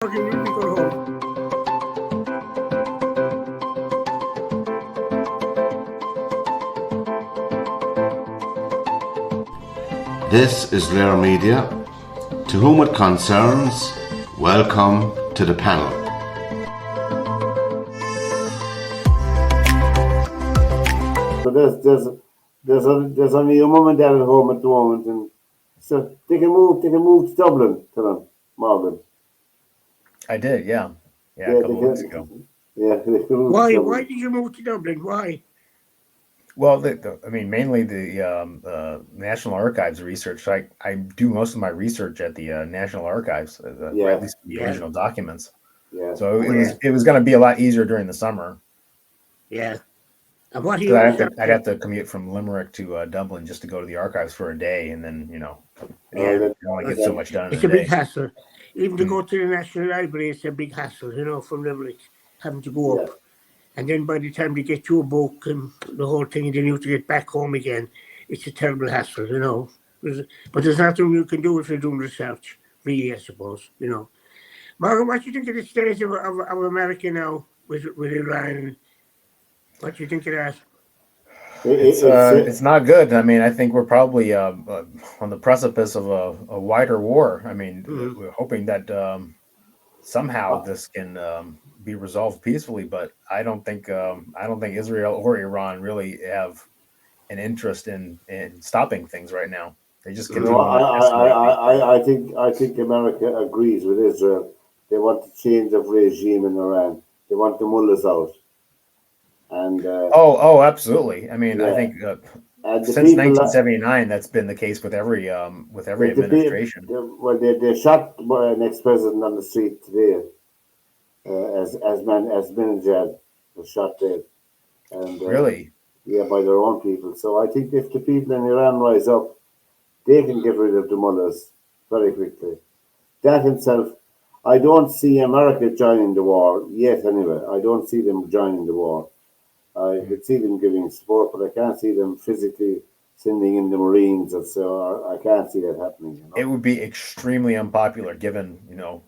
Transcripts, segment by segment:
Morgan, you'll be going home. This is Rare Media. To whom it concerns, welcome to the panel. So there's only your mum and dad at home at the moment, and so they can move to Dublin to them, Morgan. I did, yeah, a couple of weeks ago. Yeah, they can move Why? to Why Dublin. did you move to Dublin? Why? Well, mainly the National Archives research. I do most of my research at the National Archives, or Yeah. at least the Yeah. original documents. Yeah. So Oh, it was going to be a lot easier during the summer Yeah. And what do because you? I'd have to commute from Limerick to Dublin just to go to the archives for a day, and then Yeah. you only get so much done It's in a a big day. hassle. Even to go to the National Library, it's a big hassle. From Limerick, having to go Yeah. up, and then by the time they get you a book and the whole thing, and then you have to get back home again. It's a terrible hassle. But there's nothing you can do if you're doing research, really, I suppose. Margaret, what do you think of the state of America now with Iran? What do you think of that? It's not good. I mean, I think we're probably on the precipice of a wider war. I mean, we're hoping that somehow this can be resolved peacefully, but I don't think Israel or Iran really have an interest in stopping things right now. They just continue No, to escalate. I think America agrees with Israel. They want to change of regime in Iran. They want the mullahs out. And Oh, absolutely. I mean, I yeah, think and the since people 1979, that's been the case with every administration. they shot an ex-president on the street today, as Ahmadinejad was shot dead, and Really, yeah, by their own people. So I think if the people in Iran rise up, they can get rid of the mullahs very quickly. That itself, I don't see America joining the war yet. Anyway, I don't see them joining the war. I could see them giving support, but I can't see them physically sending in the Marines, and so I can't see that happening. it would be extremely unpopular given,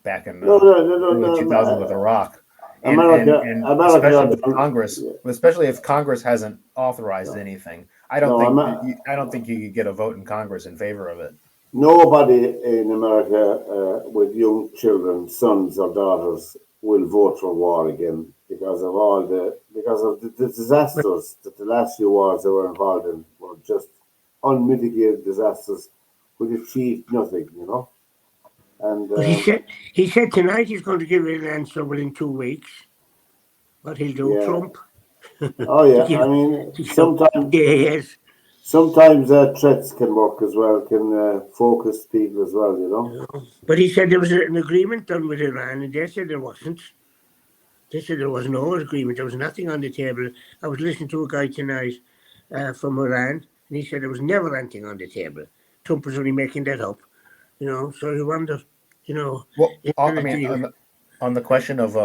back in No, no, no, no, early no, 2000 with Iraq. And America, especially if Congress hasn't authorized anything, I don't think you could get a vote in Congress in favor of it. nobody in America with young children, sons or daughters, will vote for war again because of the disasters that the last few wars they were involved in were just unmitigated disasters which achieved nothing, And But he said tonight he's going to give it an answer within 2 weeks. What he'll do, yeah. Trump. Oh yeah, I mean yes. sometimes threats can work as well, can focus people as well, But he said there was an agreement done with Iran, and they said there wasn't. They said there was no agreement. There was nothing on the table. I was listening to a guy tonight from Iran, and he said there was never anything on the table. Trump was only making that up, So you wonder, Well, I mean, on the question of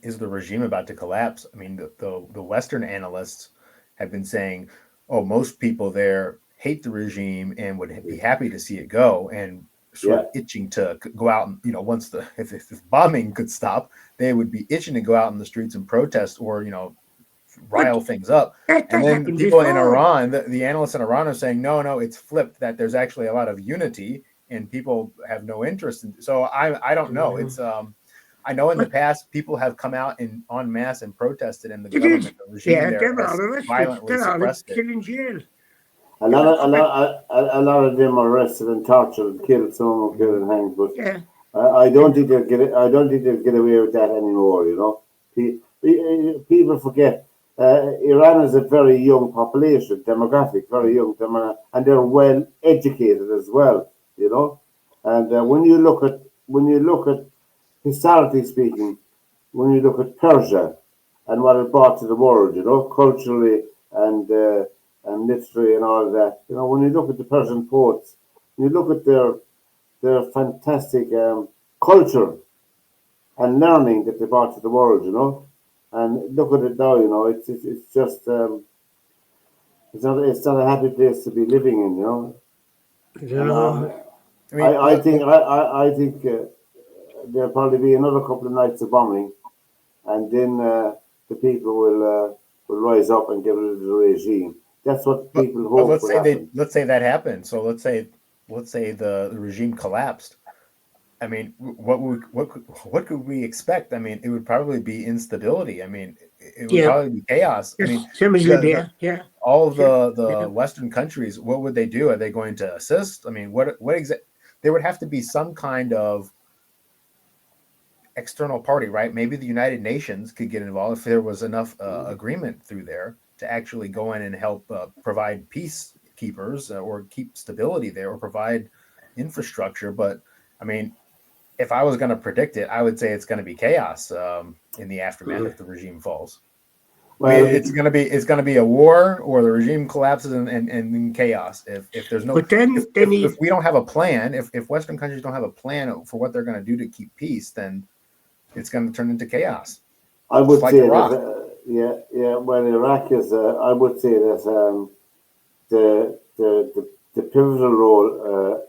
is the regime about to collapse? I mean, the Western analysts have been saying, oh, most people there hate the regime and would be happy to see it go, and sort of itching to go out and once if bombing could stop, they would be itching to go out in the streets and protest or rile things up. And then people in Iran, the analysts in Iran are saying, no, it's flipped, that there's actually a lot of unity and people have no interest in. So I don't know. It's I know in the past people have come out en masse and protested, and the regime there has violently suppressed it. In jail. A lot of them are arrested and tortured, killed, some were killed and hanged. But I don't think they'll get it. I don't think they'll get away with that anymore. People forget. Iran is a very young population, demographic, very young, and they're well educated as well. And when you look at historically speaking, when you look at Persia and what it brought to the world, culturally and literary and all of that, when you look at the Persian poets, you look at their fantastic culture and learning that they brought to the world, and look at it now, it's just it's not a happy place to be living in, I think there'll probably be another couple of nights of bombing, and then the people will rise up and get rid of the regime. That's what people But hope will happen. let's say that happened. So let's say the regime collapsed. I mean, what could we expect? I mean, it would probably be instability. I mean, it would probably be chaos. I mean, same as Libya. all of the Western countries, what would they do? Are they going to assist? I mean, what there would have to be some kind of external party, right? Maybe the United Nations could get involved if there was enough agreement through there to actually go in and help provide peacekeepers or keep stability there or provide infrastructure. But I mean, if I was going to predict it, I would say it's going to be chaos in the aftermath if the regime falls. Well, I mean, it's going to be a war, or the regime collapses and chaos. If there's no, but then if we don't have a plan, if Western countries don't have a plan for what they're going to do to keep peace, then it's going to turn into chaos. I would say that, well, Iraq is. I would say that the pivotal role,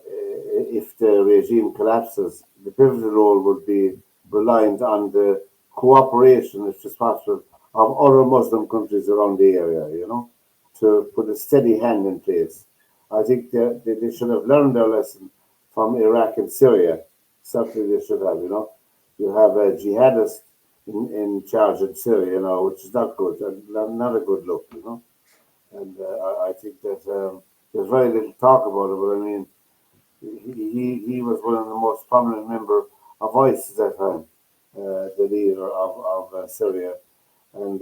if the regime collapses, the pivotal role would be reliant on the cooperation, if it's possible, of other Muslim countries around the area, to put a steady hand in place. I think they should have learned their lesson from Iraq and Syria. Certainly they should have, You have a jihadist in charge in Syria, which is not good, and not a good look, And I think that there's very little talk about it, but I mean, he was one of the most prominent members of ISIS at that time, the leader of Syria, and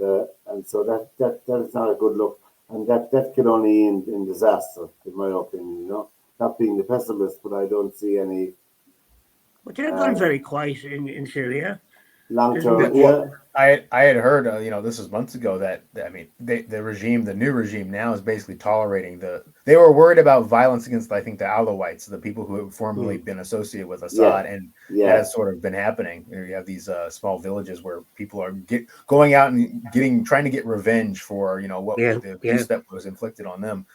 so that is not a good look, and that can only end in disaster, in my opinion. Not being the pessimist, but I don't see any. But they're gone very quiet in Syria. Long term, yeah. I had heard, this was months ago that I mean, the new regime now is basically tolerating They were worried about violence against, I think, the Alawites, the people who have formerly been associated with Assad, and that has sort of been happening. You have these small villages where people are going out and trying to get revenge for the abuse that was inflicted on them,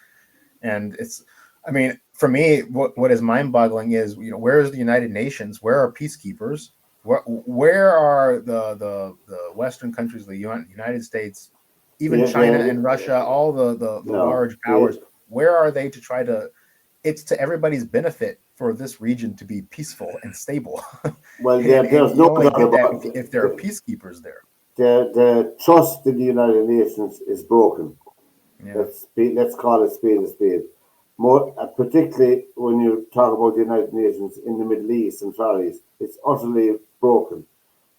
and it's. I mean, for me, what is mind-boggling is where is the United Nations? Where are peacekeepers? Where are the Western countries, the United States, even China and Russia, all the large powers? Where are they to try to? It's to everybody's benefit for this region to be peaceful and stable. Well, there's no doubt about that if there are peacekeepers there. The trust in the United Nations is broken. Yeah. Let's call it spade a spade. More particularly when you talk about the United Nations in the Middle East and Far East, it's utterly broken.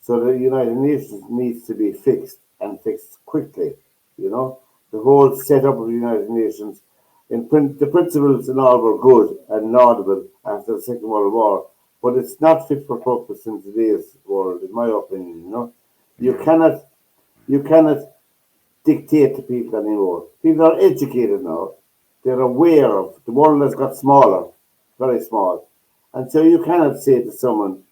So the United Nations needs to be fixed, and fixed quickly. The whole setup of the United Nations, the principles and all were good and laudable after the Second World War, but it's not fit for purpose in today's world, in my opinion. You cannot dictate to people anymore. People are educated now. They're aware of the world has got smaller, very small. And so you cannot say to someone,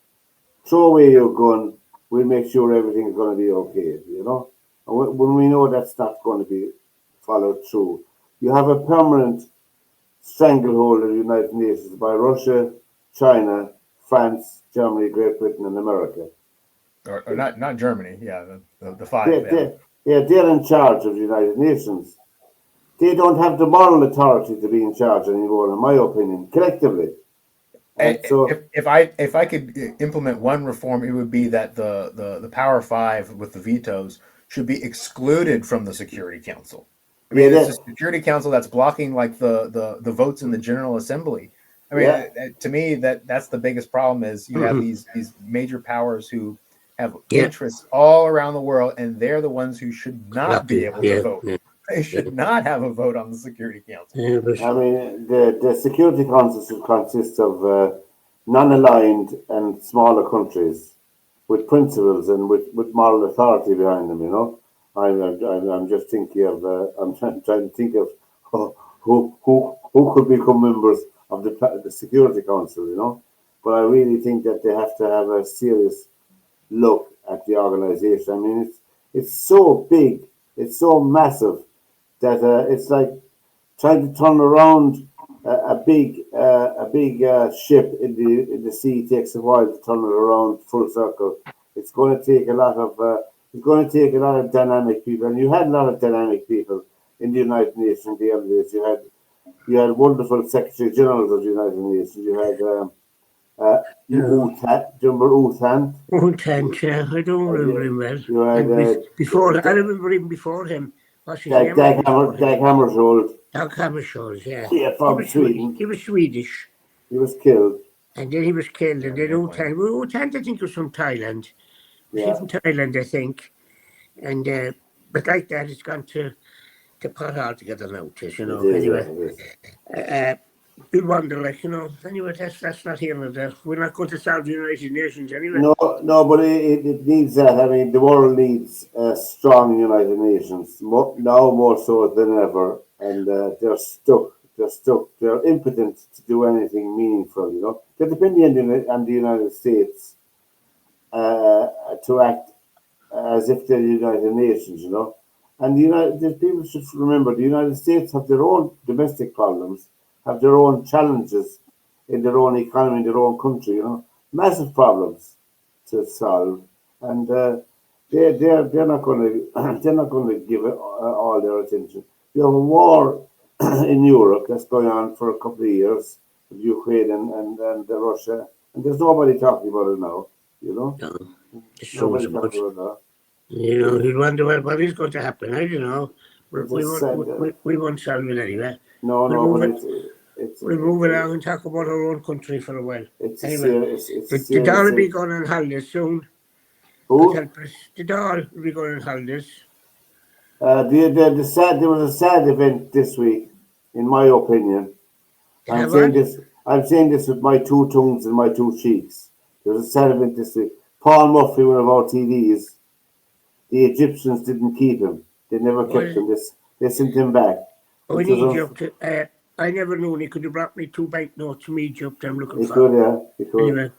throw away your gun, we'll make sure everything's going to be okay, And when we know that's not going to be followed through, you have a permanent stranglehold of the United Nations by Russia, China, France, Germany, Great Britain, and America. Or not Germany, the five. They're in charge of the United Nations. They don't have the moral authority to be in charge anymore, in my opinion, collectively. And so, if I could implement one reform, it would be that the Power Five with the vetoes should be excluded from the Security Council. I mean, it's a Security Council that's blocking like the votes in the General Assembly. I mean, to me, that's the biggest problem is you have these major powers who have interests all around the world, and they're the ones who should not be able to vote. They should not have a vote on the Security Council. I mean, the Security Council should consist of non-aligned and smaller countries with principles and with moral authority behind them. I'm just thinking of. I'm trying to think of who could become members of the Security Council. But I really think that they have to have a serious look at the organization. I mean, it's so big, it's so massive that it's like trying to turn around a big big ship in the sea takes a while to turn it around full circle. It's going to take a lot of dynamic people, and you had a lot of dynamic people in the United Nations in the early days. You had wonderful Secretary Generals of the United Nations. You had do you remember Uthan? Uthan, yeah, I don't remember him well. You had before, I remember him before him. What's his name? Dag Hammarskjöld. Dag Hammarskjöld, yeah. Yeah, from Sweden. He was Swedish. He was killed. And then he was killed. And then Uthan, I think, was from Thailand. Was he from Thailand, I think? And but like that, it's gone to pot altogether now, you know. Anyway, we wonder, like, you know. Anyway, that's not here nor there. We're not going to solve the United Nations anyway. No, but it needs that. I mean, the world needs a strong United Nations now more so than ever, and they're stuck. They're impotent to do anything meaningful. You know, they're depending on the United States to act as if they're the United Nations. You know. And people should remember the United States have their own domestic problems, have their own challenges in their own economy, in their own country, you know, massive problems to solve, and they're not going to give it all their attention. You have a war in Europe that's going on for a couple of years with Ukraine and Russia, and there's nobody talking about it now. You know, nobody talking about it now. You know, you wonder what is going to happen. I don't know. We won't solve it anyway. No, we'll move along and talk about our own country for a while. Anyway, the doll will be going on holidays soon. Who? The doll will be going on holidays. There was a sad event this week, in my opinion. I'm saying this with my two tongues and my two cheeks. There was a sad event this week. Paul Murphy, one of our TDs, the Egyptians didn't keep him. They never kept him. They sent him back. In Egypt, I never knew he could have brought me 2 banknotes from Egypt. I'm looking for. He could. Anyway,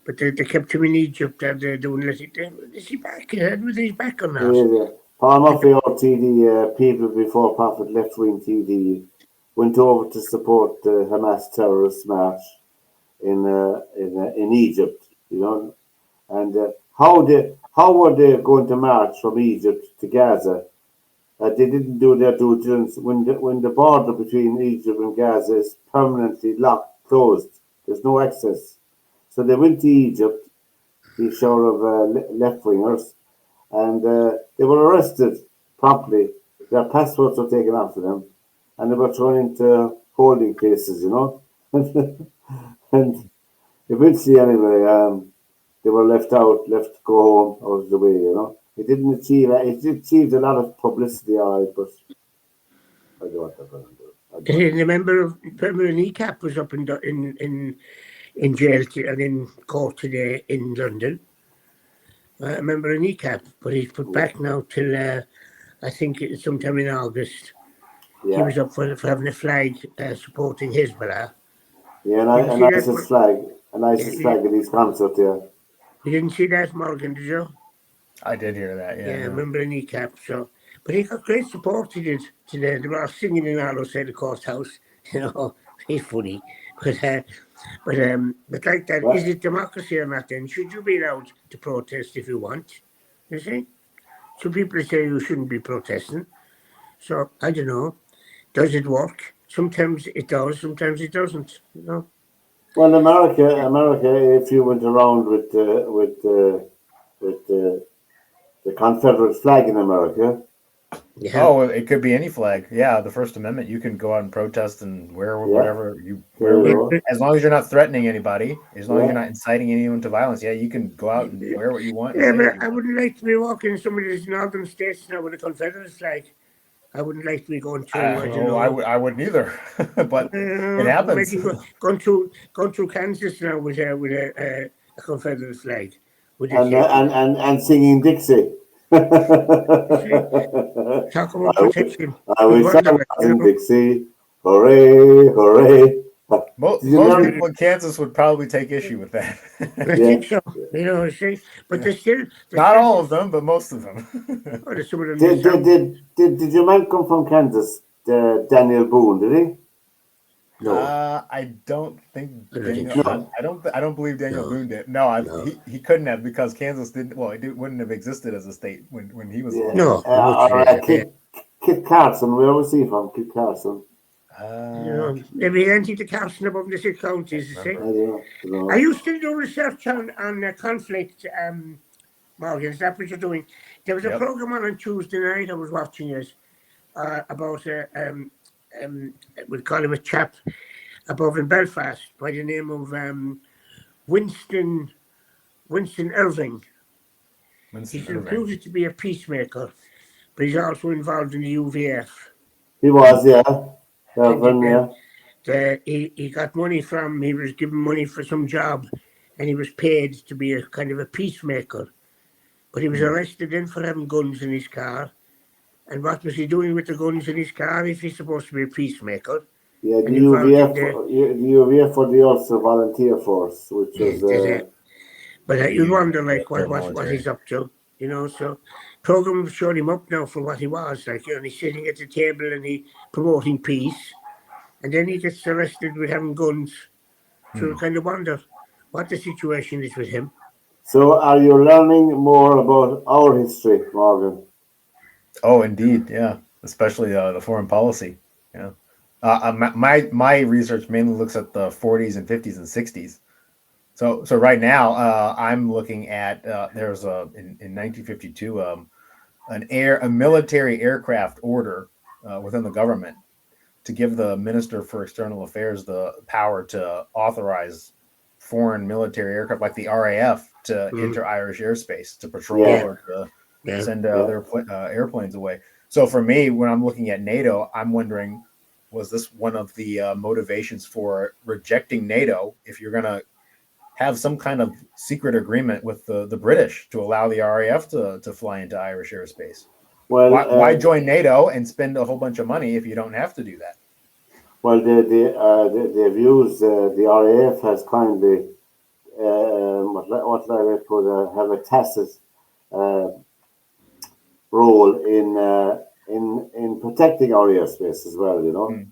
but they kept him in Egypt and they wouldn't let it. Is he back? Was he back or not? Yeah. Paul Murphy, our TD, People Before Profit, left-wing TD, went over to support the Hamas terrorist march in Egypt. You know, and how were they going to march from Egypt to Gaza? They didn't do their due diligence when the border between Egypt and Gaza is permanently closed. There's no access. So they went to Egypt, the shore of left-wingers, and they were arrested promptly. Their passports were taken off of them, and they were thrown into holding places, you know. And eventually, anyway, they were left to go home out of the way, you know. It achieved a lot of publicity, all right, but I don't know what they're going to do. Remember Kneecap was up in jail and in court today in London. I remember a Kneecap, but he's put back now till I think it's sometime in August. Yeah. He was up for having a flag supporting Hezbollah. Yeah, and that's his flag. A nice flag at his concert, yeah. You didn't see that, Morgan, did you? I did hear that, yeah. Yeah, I remember a Kneecap. So, but he got great support, he did, today. They were all singing in all outside the courthouse. You know, he's funny. But like that, is it democracy or not then? Should you be allowed to protest if you want? You see? Some people say you shouldn't be protesting. So, I don't know. Does it work? Sometimes it does, sometimes it doesn't, you know? Well, America, if you went around with the Confederate flag in America. Yeah. Oh, it could be any flag. Yeah, the First Amendment. You can go out and protest and wear whatever you wear. As long as you're not threatening anybody, as long as you're not inciting anyone to violence, you can go out and wear what you want. Yeah, but I wouldn't like to be walking in some of these northern states now with a Confederate flag. I wouldn't like to be going through. I wouldn't either. But it happens. Going through Kansas now with a Confederate flag. And singing Dixie. Talk about protection. I wish I was in Dixie. Hooray, hooray. Most people in Kansas would probably take issue with that. I think so. You know, but there's still... Not all of them, but most of them. Did your man come from Kansas, Daniel Boone, did he? No, I don't think I don't think Daniel. so. I don't believe Daniel No, Boone did. No, no, he couldn't have because Kansas didn't. Well, wouldn't have existed as a state when he was Yeah. elected. no. Much later. Yeah. Kit Carson, where was he from? Kit Carson. Maybe anything to Carson above the 6 counties. You see. I don't know. Are you still doing research on conflict, Morgan? Is that what you're doing? There was a Yep. program on Tuesday night. I was watching it about we'll call him a chap above in Belfast by the name of Winston Irving. He's reputed to be a peacemaker, but he's also involved in the UVF. He was, yeah. Irvin, yeah. He got money he was given money for some job, and he was paid to be a kind of a peacemaker. But he was arrested then for having guns in his car. And what was he doing with the guns in his car if he's supposed to be a peacemaker? Yeah, the UVF for the Ulster Volunteer Force, which was... But you'd wonder, like, what he's up to, you know. So, program showed him up now for what he was, like, you know, he's sitting at the table and he promoting peace, and then he gets arrested with having guns. So you kind of wonder what the situation is with him. So, are you learning more about our history, Morgan? Oh, indeed, yeah. Especially the foreign policy. Yeah. My research mainly looks at the 40s and 50s and 60s. So right now, I'm looking at there's in 1952 a military aircraft order within the government to give the Minister for External Affairs the power to authorize foreign military aircraft like the RAF to enter Irish airspace to patrol or to send their airplanes away. So for me, when I'm looking at NATO, I'm wondering, was this one of the motivations for rejecting NATO if you're going to have some kind of secret agreement with the British to allow the RAF to fly into Irish airspace? Well, why join NATO and spend a whole bunch of money if you don't have to do that? Well, they've used the RAF has kindly have a tacit role in protecting our airspace as well, you know,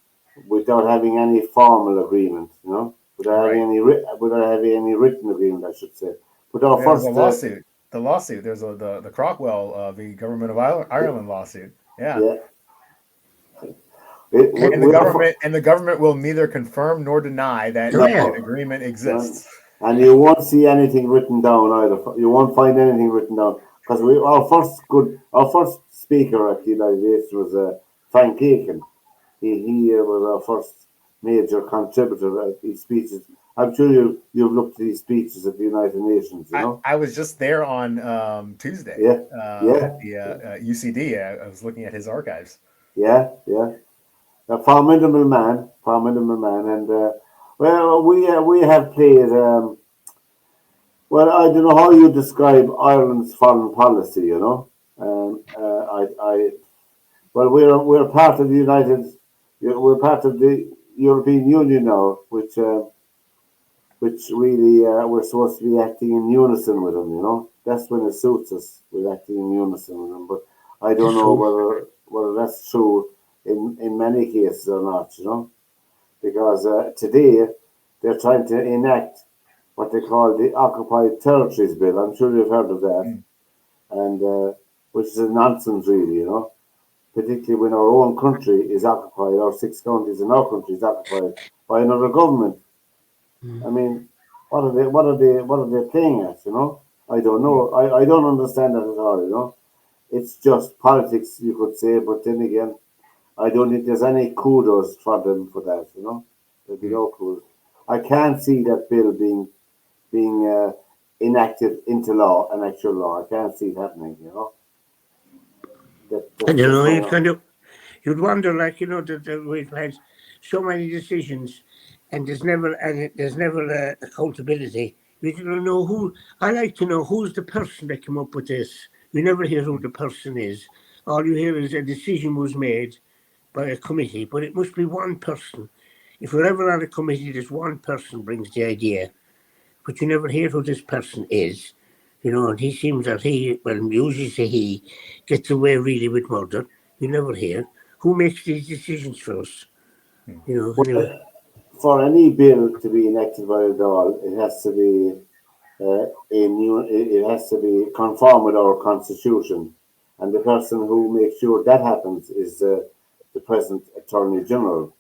without having any formal agreement, you know. Without having any written agreement, I should say. But our first lawsuit. The lawsuit. There's the Crockwell, the government of Ireland lawsuit. Yeah. The government will neither confirm nor deny that an agreement exists. And you won't see anything written down either. You won't find anything written down because our first speaker at the United States was Frank Aiken. He was our first major contributor at these speeches. I'm sure you've looked at these speeches at the United Nations, you know? I was just there on Tuesday. At the UCD. I was looking at his archives. Yeah. A formidable man, and we have played. Well, I don't know how you describe Ireland's foreign policy, you know. We're part of we're part of the European Union now, which really we're supposed to be acting in unison with them, you know. That's when it suits us. We're acting in unison with them, but I don't know whether that's true in many cases or not, you know, because today they're trying to enact what they call the Occupied Territories Bill. I'm sure you've heard of that, and which is a nonsense, really, you know. Particularly when our own country is occupied, our 6 counties in our country is occupied by another government. I mean, what are they playing at? You know, I don't know. I don't understand that at all. You know, it's just politics, you could say. But then again, I don't think there's any kudos for them for that. You know, there'd be no kudos. I can't see that bill being enacted into law, an actual law. I can't see it happening. You know. And you know, you'd wonder, like, you know, that we've had so many decisions, and there's never accountability. We don't know who. I like to know who's the person that came up with this. We never hear who the person is. All you hear is a decision was made by a committee, but it must be one person. If we're ever on a committee, there's one person brings the idea, but you never hear who this person is. You know, and he seems that usually say he gets away really with murder. You never hear who makes these decisions for us. You know, anyway. for any bill to be enacted by the Dáil, it has to be it has to be conform with our constitution, and the person who makes sure that happens is the present Attorney General.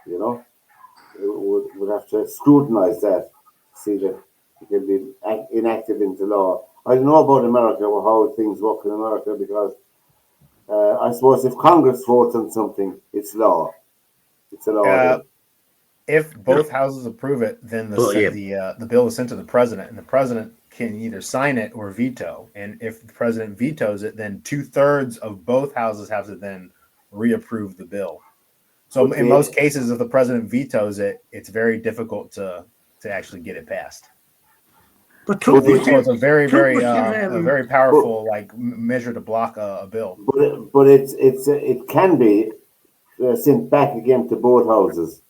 You know, would have to scrutinise that, see that it can be enacted into law. I don't know about America or how things work in America because I suppose if Congress votes on something, it's law. It's a law then. If both houses approve it, then the bill is sent to the president, and the president can either sign it or veto. And if the president vetoes it, then 2/3 of both houses have to then reapprove the bill. So in most cases, if the president vetoes it, it's very difficult to actually get it passed. But so it's a very powerful measure to block a bill. But it can be sent back again to both houses.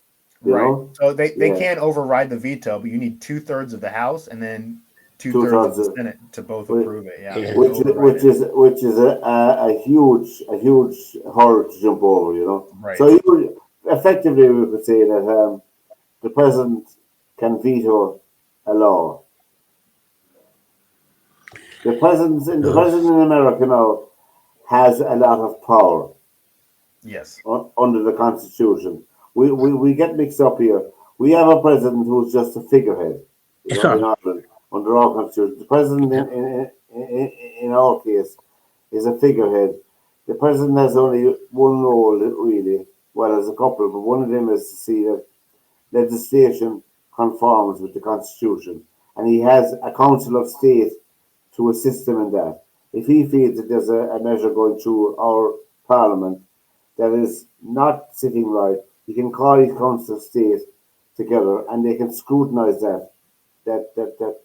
Right. Know? So they can't override the veto, but you need 2/3 of the House and then 2/3 of the Senate to both approve it. Yeah. Which is a huge hurdle to jump over. You know. Right. So effectively we could say that the president can veto a law. The president in America now has a lot of power. Yes. Under the Constitution. We get mixed up here. We have a president who's just a figurehead. In Ireland, under our Constitution. The president in our case is a figurehead. The president has only one role, really. Well, there's a couple, but one of them is to see that legislation conforms with the Constitution. And he has a Council of State to assist him in that. If he feels that there's a measure going through our Parliament that is not sitting right, he can call his Council of State together and they can scrutinise that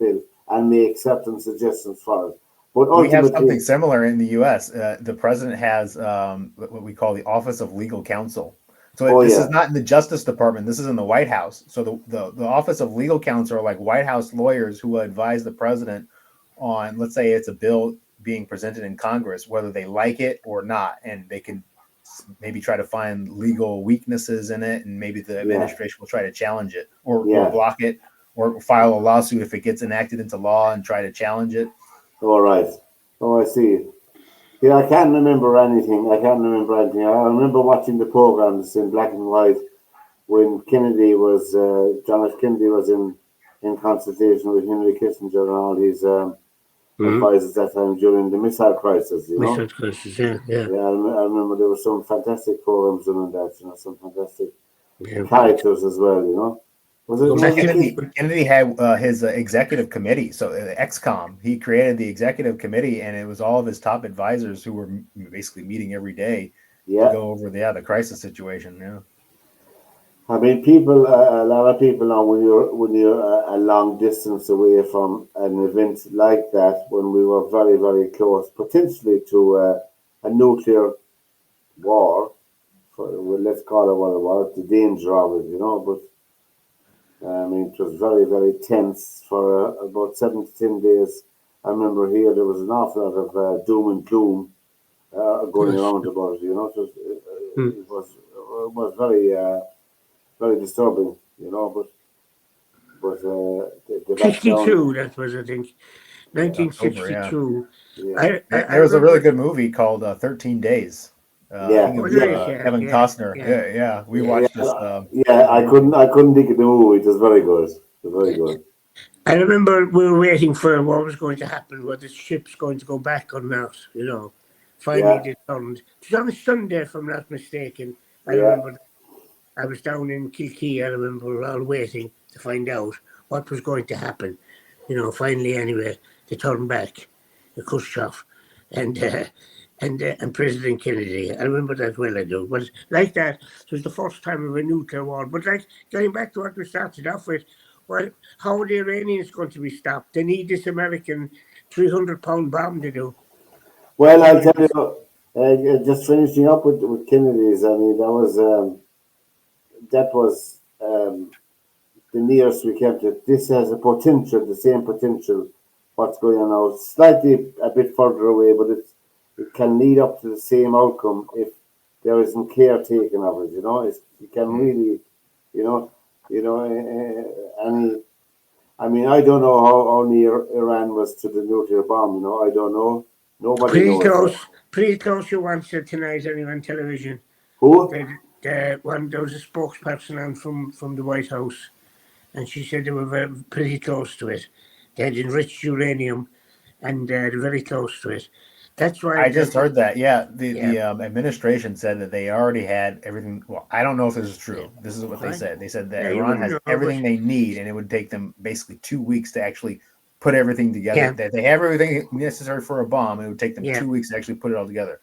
bill and make certain suggestions for it. But we have something similar in the U.S. The president has what we call the Office of Legal Counsel. So this is not in the Justice Department. This is in the White House. So the Office of Legal Counsel are like White House lawyers who will advise the president on, let's say it's a bill being presented in Congress, whether they like it or not, and they can maybe try to find legal weaknesses in it, and maybe the administration will try to challenge it or block it or file a lawsuit if it gets enacted into law and try to challenge it. All right. Oh, I see. Yeah, I can't remember anything. I remember watching the programs in black and white when Kennedy was, John F. Kennedy was in consultation with Henry Kissinger and all his advisors at that time during the missile crisis. You know? Missile crisis, yeah. Yeah, I remember there were some fantastic programs on that, some fantastic characters as well, you know. Kennedy had his executive committee, so XCOM. He created the executive committee, and it was all of his top advisors who were basically meeting every day to go over the crisis situation. Yeah. I mean, a lot of people now, when you're a long distance away from an event like that, when we were very, very close, potentially to a nuclear war, let's call it what it was, the danger of it, you know, but I mean, it was very, very tense for about 7 to 10 days. I remember here there was an awful lot of doom and gloom going around about it, you know. It was very, very disturbing, you know, but 62, that was, I think, 1962. October, there was a really good movie called 13 Days. Kevin Costner. Yeah. We watched this. I couldn't think of the movie. It was very good. I remember we were waiting for what was going to happen, whether the ship's going to go back or not, you know. Finally, it turned. It was on a Sunday, if I'm not mistaken. I remember I was down in Kilkee. I remember we were all waiting to find out what was going to happen. You know, finally, anyway, they turned back, Khrushchev, and President Kennedy. I remember that well, I do. But like that, it was the first time of a nuclear war. But like, getting back to what we started off with, well, how are the Iranians going to be stopped? They need this American 300-pound bomb to do. Well, I'll tell you, just finishing up with Kennedy's, I mean, that was the nearest we came to. This has the same potential, what's going on now. Slightly a bit further away, but it can lead up to the same outcome if there isn't care taken of it, you know. It can really, you know, You know, and I mean, I don't know how near Iran was to the nuclear bomb. You know, I don't know. Nobody Pretty knows close. that. Pretty close. You once said tonight anyway on television. Who? There was a spokesperson on from the White House, and she said they were pretty close to it. They had enriched uranium, and they're very close to it. That's why. I just heard that. Yeah, the Yeah. administration said that they already had everything. Well, I don't know if this is true. This is what they Right. said. They said that Yeah, you Iran wouldn't has know, everything but they need, and it would take them basically 2 weeks to actually put everything together. yeah, That they have everything necessary for a bomb, and it would take them yeah, 2 weeks to actually put it all together.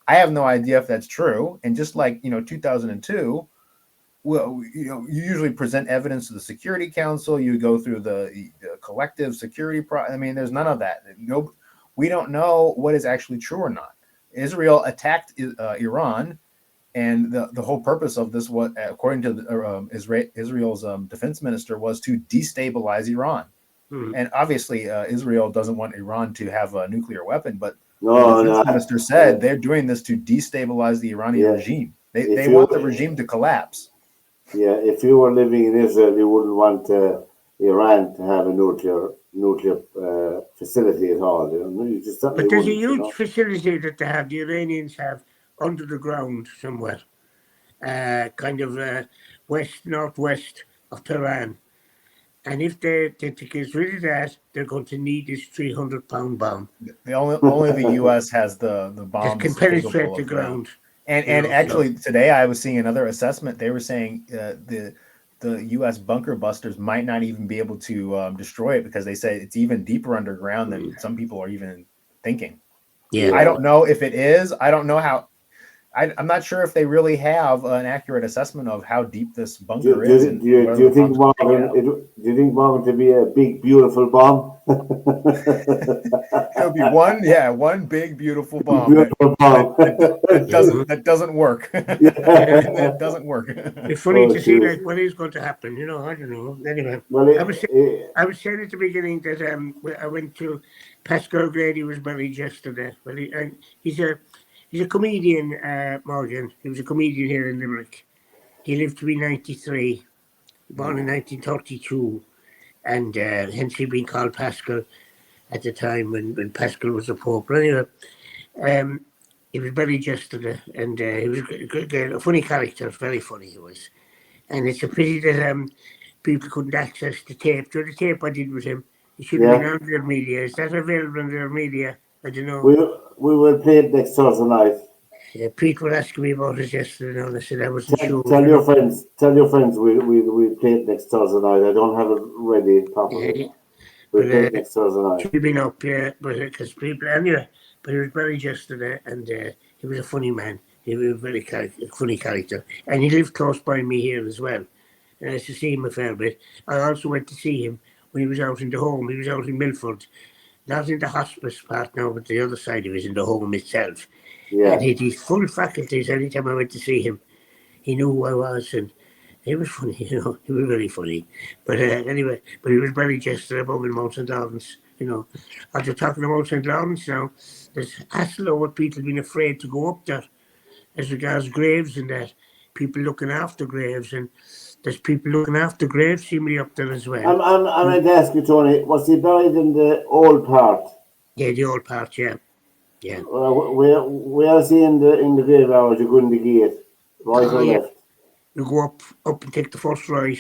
I have no idea if that's true. And just like 2002, well, you usually present evidence to the Security Council. You go through the collective security. I mean, there's none of that. No, we don't know what is actually true or not. Israel attacked Iran, and the whole purpose of this, what according to Israel's defense minister, was to destabilize Iran. And obviously, Israel doesn't want Iran to have a nuclear weapon, but the No, defense no. minister said they're doing this to destabilize the Iranian Yeah. regime. If They you want the regime to collapse. Yeah, if you were living in Israel, you wouldn't want Iran to have a nuclear facility at all. You know, you just certainly but there's a wouldn't. You huge know. facility that the Iranians have under the ground somewhere, kind of northwest of Tehran. And if they get rid of that, they're going to need this 300-pound bomb The only the U.S. has the that can bombs penetrate capable the of. ground. And So actually, today I was seeing another assessment. They were saying the U.S. bunker busters might not even be able to destroy it because they say it's even deeper underground than some people are even thinking. yeah. I don't know if it is. I don't know how. I'm not sure if they really have an accurate assessment of how deep this bunker is. And Do you think Morgan to be a big beautiful bomb? It'll be one big beautiful bomb Beautiful bomb. that doesn't work. It doesn't work. It's funny to see jeez. like what is going to happen. I don't know. Anyway, Well, I was saying at the beginning that I went to Pascal Grady was buried yesterday. Well, he's a comedian, Morgan. He was a comedian here in Limerick. He lived to be 93, born in 1932, and hence he'd been called Pascal at the time when Pascal was the Pope. But anyway, he was buried yesterday, and he was a funny character, very funny he was. And it's a pity that people couldn't access the tape. So the tape I did with him, it should have been on their media. Is that available on their media? I don't know. We will play it next Thursday night. Yeah, Pete was asking me about it yesterday, and I said I wasn't sure. Tell your friends we'll play it next Thursday night. I don't have it ready properly. Yeah, We'll play it next Thursday night. Should have been up, yeah, but because people anyway. But he was buried yesterday, and he was a funny man. He was a very funny character, and he lived close by me here as well. And I used to see him a fair bit. I also went to see him when he was out in the home. He was out in Milford, not in the hospice part now, but the other side of it, in the home itself. Yeah. And he had his full faculties. Anytime I went to see him, he knew who I was, and he was funny. He was very funny. But anyway, he was buried yesterday above in Mount St. Lawrence. After talking about St. Lawrence now, there's hassle over people being afraid to go up there as regards graves and that. People looking after graves, and there's people looking after graves seemingly up there as well. I'm going to ask you, Tony, was he buried in the old part? Yeah, the old part, yeah. Yeah. Where is he in the graveyard? You go in the gate, right or left? You go up and take the first right.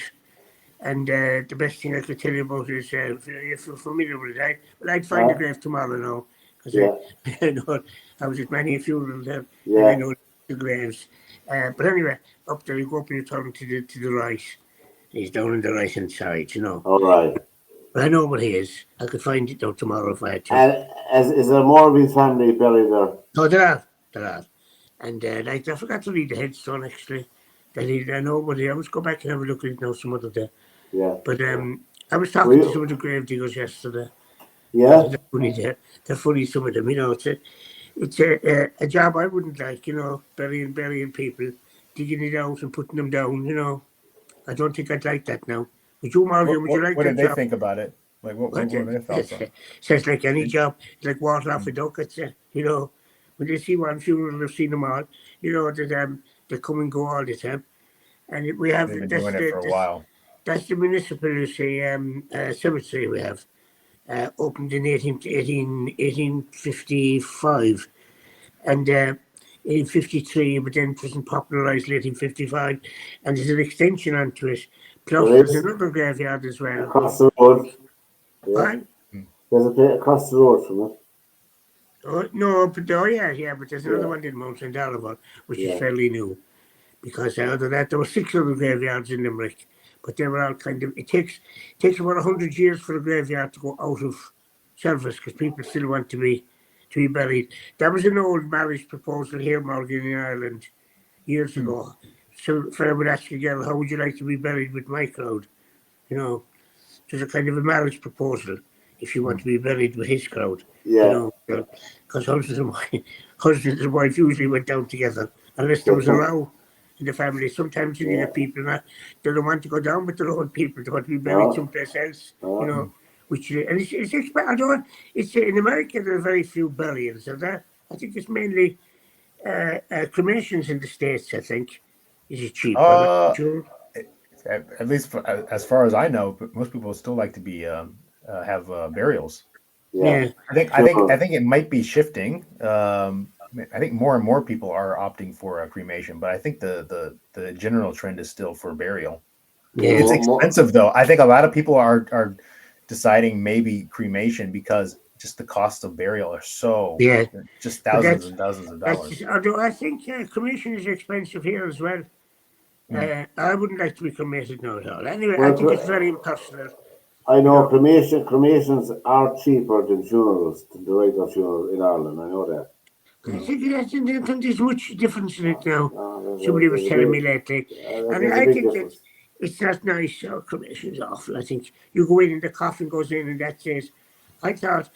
And the best thing I could tell you about is, if you're familiar with it, I'd find the grave tomorrow now. Because I know I was at many a funeral there, and I know the graves. But anyway, up there, you go up and you turn to the right. He's down on the right-hand side, All right. But I know what he is. I could find it out tomorrow if I had to. And is there more of his family buried there? No, there are. And I forgot to read the headstone, actually. I know, but I must go back and have a look at it now some other day. Yeah. But I was talking to some of the grave diggers yesterday. Yeah. They're funny, some of them. It's a job I wouldn't like. Burying people, digging it out and putting them down. I don't think I'd like that now. Would you, Morgan? Would you like that job? What did they think about it? Like what were their thoughts on it? So it's like any job. It's like water off a duck. It's when they see one funeral, they've seen them all. That they come and go all the time. And we have They've been doing it for a while. That's the municipal cemetery we have. Opened in 1855, and 1853, but then it wasn't popularised in 1855, and there's an extension onto it. Plus, there's another graveyard as well. Across the road. Yeah. Right? There's a place across the road from it. Oh, no, but but there's another one in Mount St. Oliver, which is fairly new. Because other than that, there were 6 other graveyards in Limerick, but they were all kind of. It takes about 100 years for a graveyard to go out of service because people still want to be buried. That was an old marriage proposal here, Morgan, in Ireland, years ago. So, Fred would ask a girl, "How would you like to be buried with my crowd?" You know, it was a kind of a marriage proposal. If you want to be buried with his crowd, because husband and wife usually went down together, unless there was a row in the family. Sometimes you get people that they don't want to go down with their own people; they want to be buried someplace else. You know, which and it's in America there are very few burials. So that I think it's mainly cremations in the States. I think is it cheap? At least as far as I know, but most people still like to be have burials. Yeah, I think it might be shifting. I think more and more people are opting for a cremation, but I think the general trend is still for burial. Yeah. It's expensive though. I think a lot of people are deciding maybe cremation because just the cost of burial are so just thousands and thousands of dollars. Although I think cremation is expensive here as well. I wouldn't like to be cremated now at all. Anyway, I think it's very impersonal. I know cremations are cheaper than funerals, than the regular funeral in Ireland. I know that. I think there's much difference in it now. Somebody was telling me lately. And I think that it's not nice. Cremation is awful. I think you go in and the coffin goes in and that says, I thought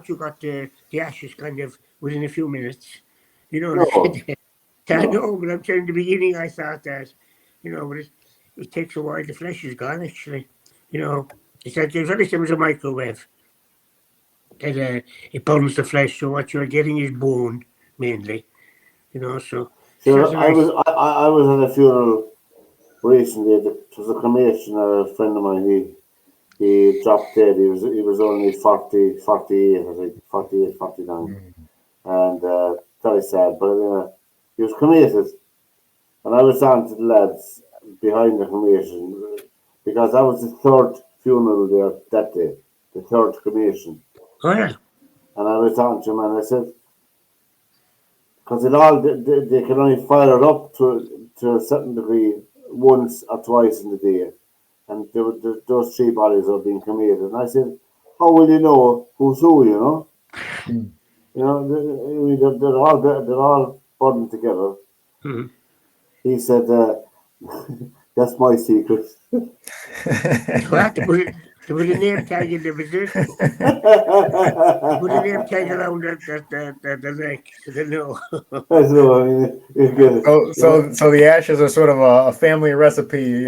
you got the ashes kind of within a few minutes. You know, I know, but I'm saying in the beginning I thought that, but it takes a while. The flesh is gone, actually. It's like there's very similar to a microwave. That it burns the flesh, so what you're getting is bone mainly. So. I was at a funeral recently. It was a cremation. A friend of mine, he dropped dead. He was only 48, I think, 48, 49, and very sad. But he was cremated, and I was down to the lads behind the cremation because that was the 3rd funeral there that day, the 3rd cremation. Oh yeah. And I was talking to him and I said, because they can only fire it up to a certain degree once or twice in the day, and those 3 bodies are being cremated. And I said, how will you know who's who? They're all burned together. Mm-hmm. He said, that's my secret. There was a name tag in the position. Put a name tag around the neck, so they know. So the ashes are sort of a family recipe,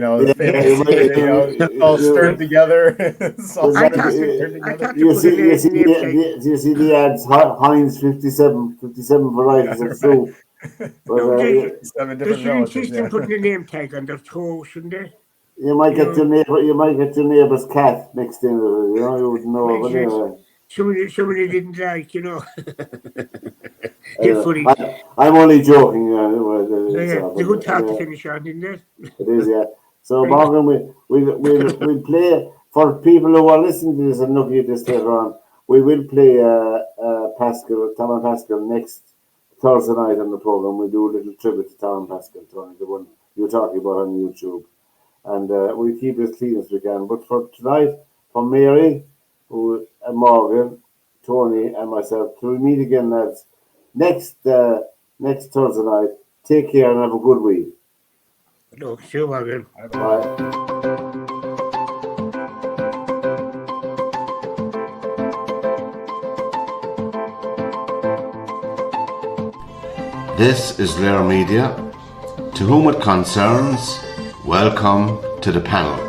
all stirred together. You see the ads, Heinz 57 varieties of soup. They should insist on putting a name tag on their toe, shouldn't they? You might get your neighbor's cat mixed in with it. You wouldn't know. But anyway. Somebody didn't like, They're funny. I'm only joking. It's a good talk to finish on, isn't it? It is, yeah. So Morgan, we'll play for people who are listening to this and looking at this later on. We will play Tom and Pascal next Thursday night on the program. We'll do a little tribute to Tom and Pascal, Tony, the one you were talking about on YouTube. And we'll keep it as clean as we can. But for tonight, from Mary, Morgan, Tony, and myself, till we meet again, lads, next Thursday night, take care and have a good week. No, sure, Morgan. Bye. This is Lair Media. To whom it concerns, welcome to the panel.